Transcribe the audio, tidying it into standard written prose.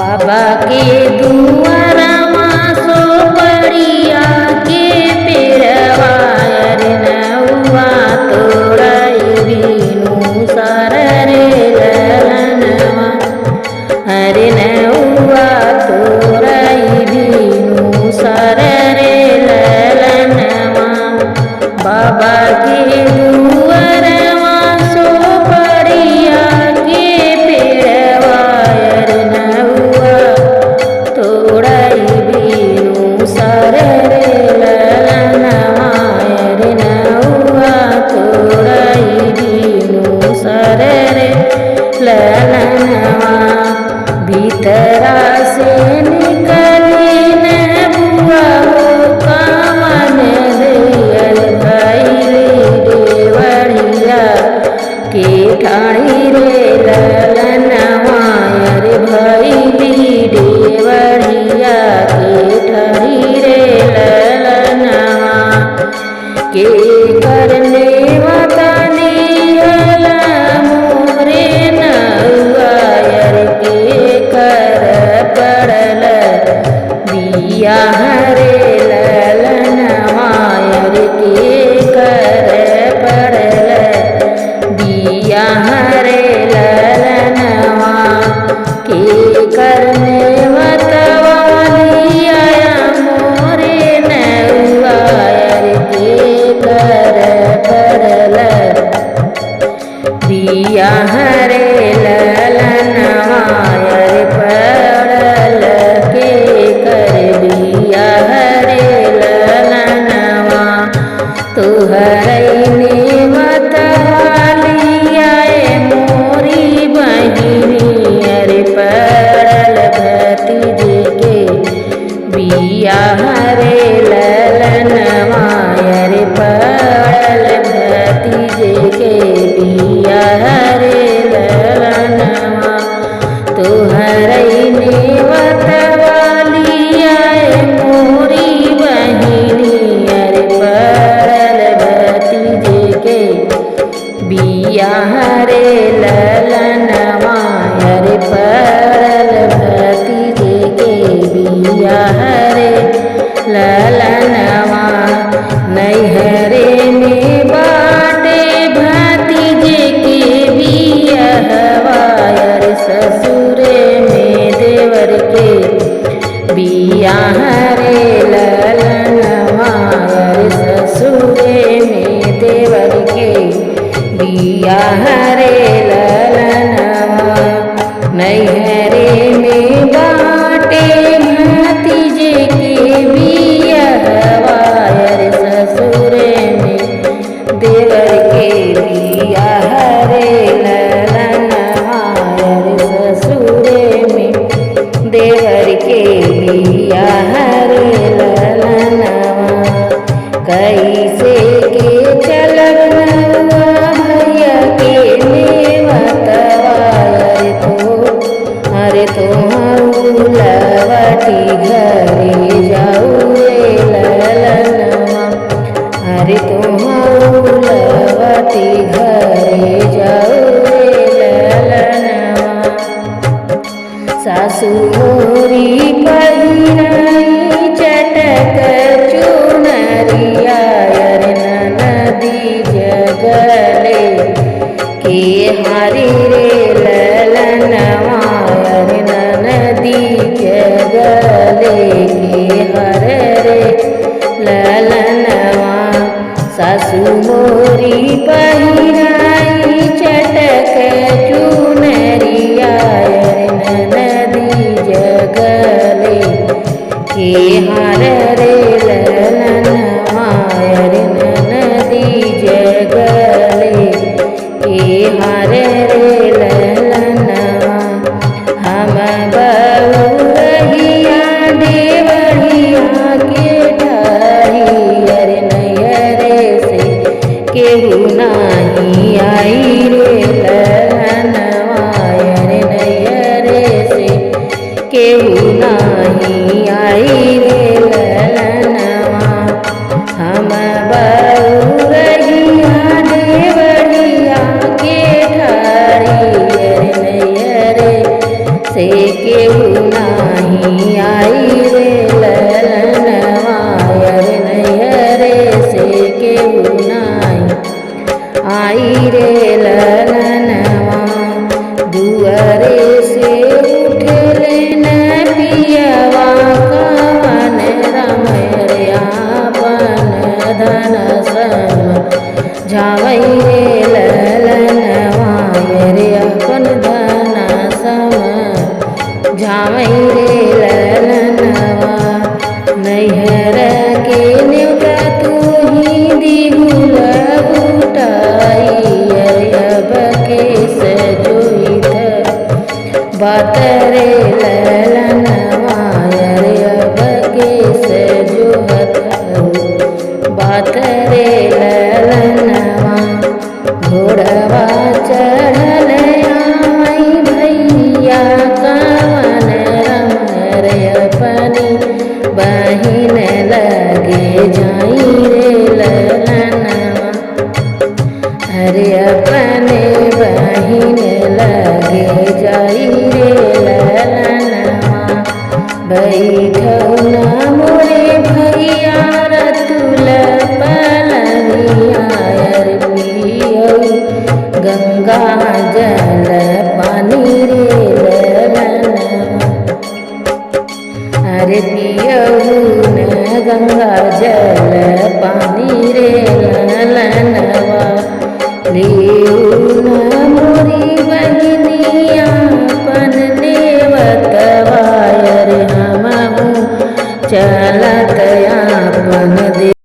बाबा के दुआरा मासो पड़िया के पेरवा रे नौआ तोड़ाई बीनू सर रे ललनवा हरे नौआ तोड़ाई बीनू सर रे ललनवा बाबा के दुआरा मासो पड़िया के पेरवा रे नौआ तोड़ाई बीनू सर रे ललनवा रे नौआ तोड़ाई बीनू सर रे ललनवा भीतरा से निकली न बुआ हो कामन दियल भैली देवरिया के ठाणी रे ललनवा रे भैली देवरिया के ठाणी रे ललनवा के करने वतनी मोरे नौआ रे के कर पड़ल बिया हरे ललनवा रे के कर पड़ल बिया हरे ललनवा के करने मतवालिया मोरे नौआ रे के कर पड़ल बिया हरे ललनवा रे पड़ल के कर बिया हरे ललनवा तुहरैने मतवालिया मोरी बहिनी रे पड़ल भतीजे के बिया हरे ललनवा रे पड़ल भतीजे के बिया हरे ललनवा तुहरैने मतवालिया मोरी बहिनी रे पड़ल भतीजे के बिया हरे ललनवा रे पड़ल भतीजे के बिया हरे ललनवा नैहरे में बाटे भतीजे के बिया हवायर ससुरे में देवर के बिया हरे ललनवा रे ससुरे में देवर के बिया हरे ललनवा नैहरे में बाटे भतीजे के बिया हवायर ससुरे में देवर के बिया हरे ललनवा रे ससुरे में देवर के बिया हरे ललनवा कैसे के चलब नौआ भैया के नेवतवा अरे तो लवटी घरे जाऊ रे ललनवा अरे तो लवटी घरे जाऊ रे ललनवा सासू मोरी पहिराई चटक चुनरिया रे ननदी जगले के हारी रे ललनवा रे ननदी जगले के हर रे ललनवा सासू मोरी पहिराई चटक चुनरिया रे ननदी जगले के हार रे ललनवा रे ननदी जगले के हार रे ललनवा हम बहुरहिया देवरिया के ठाही रे नैहरे से केहू नाही आई रे ललनवा रे नैहरे से केहू नाही आई रे ललनवा हम बहुरहिया देवरिया के ठाही रे नैहरे से के केहू नाही आई रे ललनवा अरे नैहरे से केहू नाही आई रे ललनवा दुआरे से उठले न पियवा कवन रमरे आपन धन सम झावई रे ललनवा रे अपन धन सम झावई रे ललनवा नैहर के न्योता तू ही दिहुल उठाई अब के सजोई बात रे ललनवा रे अब के सजोहत बात रे ललनवा घोड़वा चढ़ल आई भैया कवन रमरे अपनी बहिन लगे जाई रे ललनवा अरे अपने बहिन लगे जाई रे ललनवा बैठौ न मोरे भैया रतुल पलनिया अर पियौ गंगा जल पानी रे ललनवा अरे पियौ न गंगा जल पानी रे